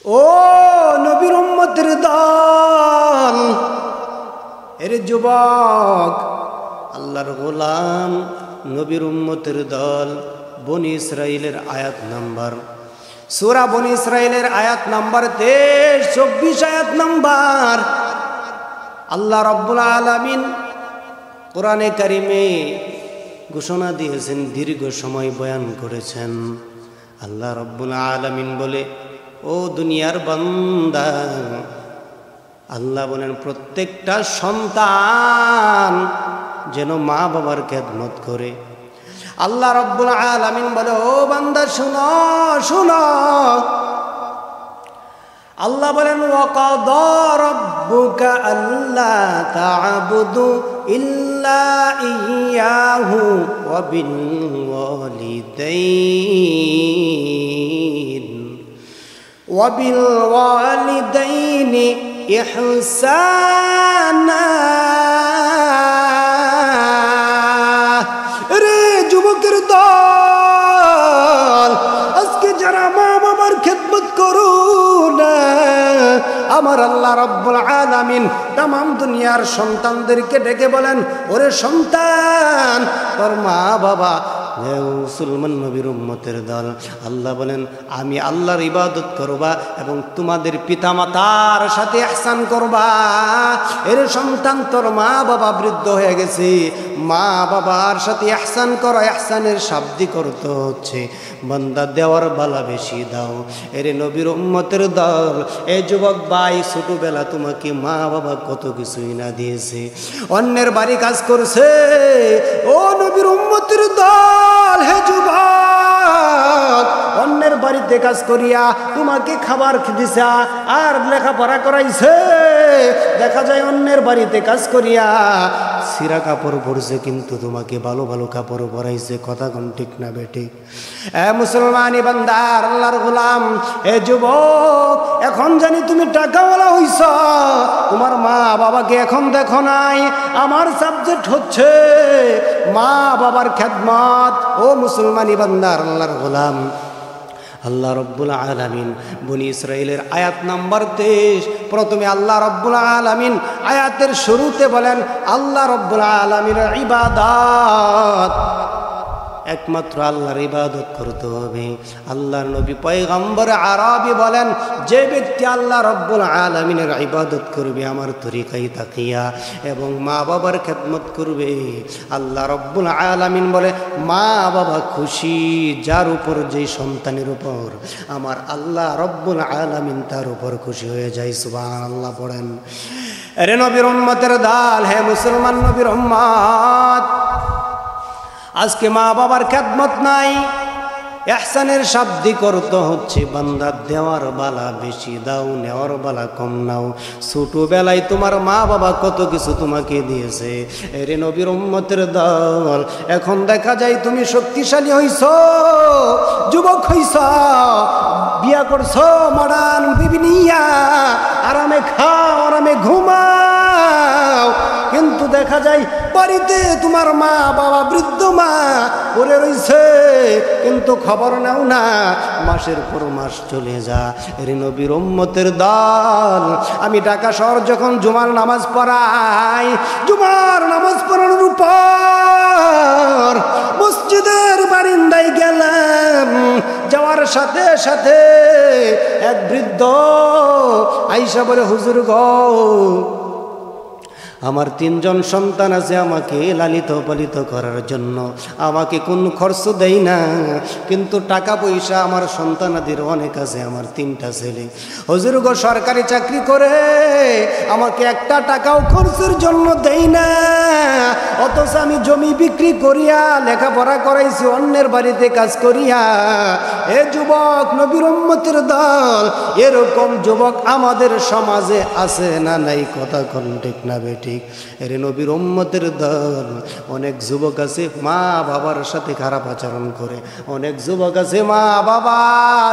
ও নবীর উম্মতের দল, এর যুবক, আল্লাহর গোলাম, নবীর উম্মতের দল, বনি ইসরাইলের আয়াত নাম্বার, সূরা বনি ইসরাইলের আয়াত নাম্বার 23, 24 আয়াত নাম্বার। আল্লাহ রাব্বুল আলামিন কোরআনে কারিমে ঘোষণা দিয়েছেন, দীর্ঘ সময় বয়ান করেছেন। আল্লাহ রাব্বুল আলামিন বলে, ও দুনিয়ার বান্দা, আল্লাহ বলেন প্রত্যেকটা সন্তান যেন মা বাবার খেদমত করে। আল্লাহ রাব্বুল আলামিন বলে, ও বান্দা শুনো শুনো, আল্লাহ বলেন ওয়াকাদা রাব্বুকা আল্লা তা'বুদু ইল্লা ইয়্যাহু ওয়া বিল ওয়ালিদাইনি ইহসানা। রে যুবকের দল, আজকে যারা মা বাবার খেদমত করো না, আমার আল্লাহ রাব্বুল আলামিন তামাম দুনিয়ার সন্তানদেরকে ডেকে বলেন, ওরে সন্তান, তোর মা বাবা, মুসলমান নবীর উম্মতের দল, আল্লাহ বলেন আমি আল্লাহর ইবাদত করবা এবং তোমাদের পিতামাতার সাথে ইহসান করবা। এর সন্তান, তোর মা বাবা বৃদ্ধ হয়ে গেছে, মা বাবার সাথে ইহসান করো। ইহসানের শাব্দিক অর্থ হচ্ছে বান্দা দেওয়ার বালা বেশি দাও। এর নবীর উম্মতের দল, এ যুবক ভাই, ছোটবেলা তোমাকে মা বাবা কত কিছুই না দিয়েছে, অন্যের বাড়ি কাজ করছে। ও নবীর উম্মতের দল, হে যুবক, অন্যের বাড়িতে কাজ করিয়া তোমাকে খাবার দিছে আর লেখাপড়া করাইছে। দেখা যায় অন্যের বাড়িতে কাজ করিয়া ছিঁড়া কাপড় পরছে, কিন্তু তোমাকে ভালো ভালো কাপড় পরাইছে। কথা কোন ঠিক না বেটি? এ মুসলমানি বান্দার, আল্লাহর গোলাম, এ যুবক, এখন জানি তুমি টাকাওয়ালা হইছ, তোমার মা বাবাকে এখন দেখো নাই। আমার সাবজেক্ট হচ্ছে মা বাবার খেদমত। ও মুসলমানি বান্দার, আল্লাহর গোলাম, আল্লাহ রাব্বুল আলামিন বনি ইসরাইলের আয়াত নাম্বার 23, প্রথমে আল্লাহ রাব্বুল আলামিন আয়াতের শুরুতে বলেন, আল্লাহ রাব্বুল আলামিনের ইবাদত, একমাত্র আল্লাহর ইবাদত করতে হবে। আল্লাহর নবী পয়গম্বর আরবি বলেন, যে ব্যক্তি আল্লাহ রাব্বুল আলামিনের ইবাদত করবে আমার তরিকায় তাকিয়া এবং মা বাবার খেদমত করবে, আল্লাহ রাব্বুল আলামিন বলে মা বাবা খুশি। যার উপর, যেই সন্তানের উপর আমার আল্লাহ রাব্বুল আলামিন তার উপর খুশি হয়ে যায়। সুবহানাল্লাহ পড়েন। আরে নবীর উম্মতের দল, হে মুসলমান নবীর উম্মত, আজকে মা বাবার খেদমত নাই। ইহসানের শাব্দিক অর্থ হচ্ছে বান্দা দেওয়ার বালা বেশি দাও, নেওয়ার বালা কম নাও। ছোটবেলায় তোমার মা বাবা কত কিছু তোমাকে দিয়েছে। এরে নবীর উম্মতের দল, এখন দেখা যায় তুমি শক্তিশালী হইছ, যুবক হইছ, বিয়া করছ, মডার্ন বিবি নিয়া আরামে খাও, আরামে ঘুমাও, কিন্তু দেখা যায় বাড়িতে তোমার মা বাবা, বৃদ্ধ মা পড়ে রইছে, কিন্তু খবর নাও না। মাসের পর মাস চলে যা। এর নবীর উম্মতের দল, আমি ঢাকা শহর যখন জুমার নামাজ পড়াই, জুমার নামাজ পড়ানোর উপর মসজিদের বারিন্দায় গেলাম, যাওয়ার সাথে সাথে এক বৃদ্ধ আইসা বলে, হুজুর গো, আমার 3 জন সন্তান আছে, আমাকে লালিত পালিত করার জন্য আমাকে কোন খরচ দেয় না, কিন্তু টাকা পয়সা আমার সন্তানাদের অনেক আছে, আমার 3টা ছেলে। হুজুর গো, সরকারি চাকরি করে আমাকে একটা টাকাও খরচের জন্য দেয় না, অথচ আমি জমি বিক্রি করিয়া লেখাপড়া করাইছি, অন্যের বাড়িতে কাজ করিয়া। এ যুবক, নবীর উম্মতের দল, এরকম যুবক আমাদের সমাজে আছে না নাই? কথা কোন ঠিক না বেটি? এর নবীর উম্মতের দল, অনেক যুবক আছে মা বাবার সাথে খারাপ আচরণ করে, অনেক যুবক আছে মা বাবা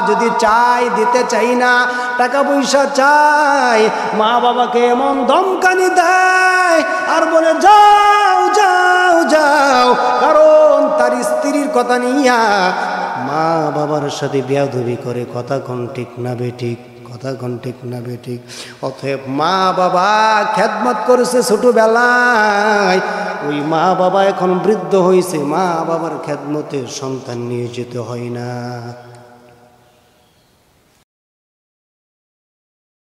যদি চাই দিতে চাই না, টাকা পয়সা চাই, মা বাবাকে এমন ধমকানি দেয় আর বলে যাও যাও যাও, কারণ তার স্ত্রীর কথা নিয়া মা বাবার সাথে বেয়াদবি করে। কথা কোন ঠিক না বেঠিক? কথা কোন ঠিক না বেঠিক? অতএব মা বাবা খেদমত করেছে ছোটবেলায়, ওই মা বাবা এখন বৃদ্ধ হয়েছে, মা বাবার খেদমতে সন্তান নিয়ে যেতে হয় না।